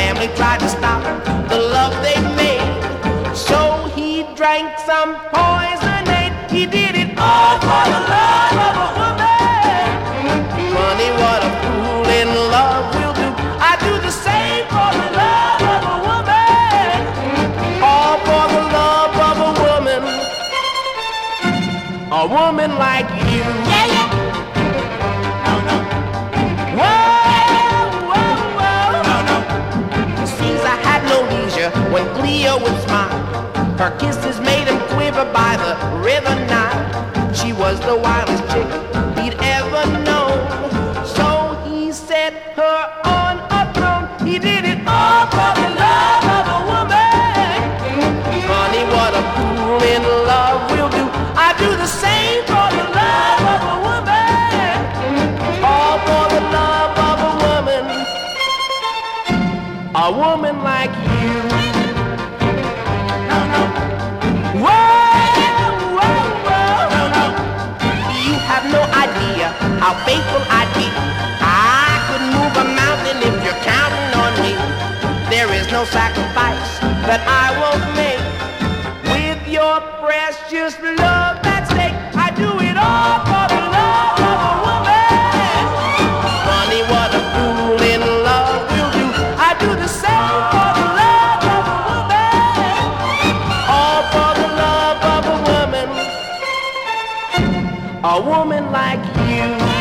family tried to stop the love they made. So he drank some poisonade. He did it all for the love of a woman. Funny what a fool in love will do. I do the same for the love of a woman. All for the love of a woman. A woman like you. Yeah, yeah. No, no. Whoa, whoa, whoa. No, no. Seems I had no leisure when Cleo would smile. Her kisses made him quiver by the river Nile. She was the wildest chick he'd ever known. So he set her on a throne. He did it all for the love of a woman. Funny what a fool in love will do. I do the same for the love of a woman. All for the love of a woman. A woman like you. No, no. Whoa, whoa, whoa. No, no. You have no idea how faithful I'd be. I could move a mountain if you're counting on me. There is no sacrifice that I won't make. With your precious love at stake, I do it all for the love of a woman. Funny what a fool in love will do. I do the same for the love of a woman. All for the love of a woman. A woman like you.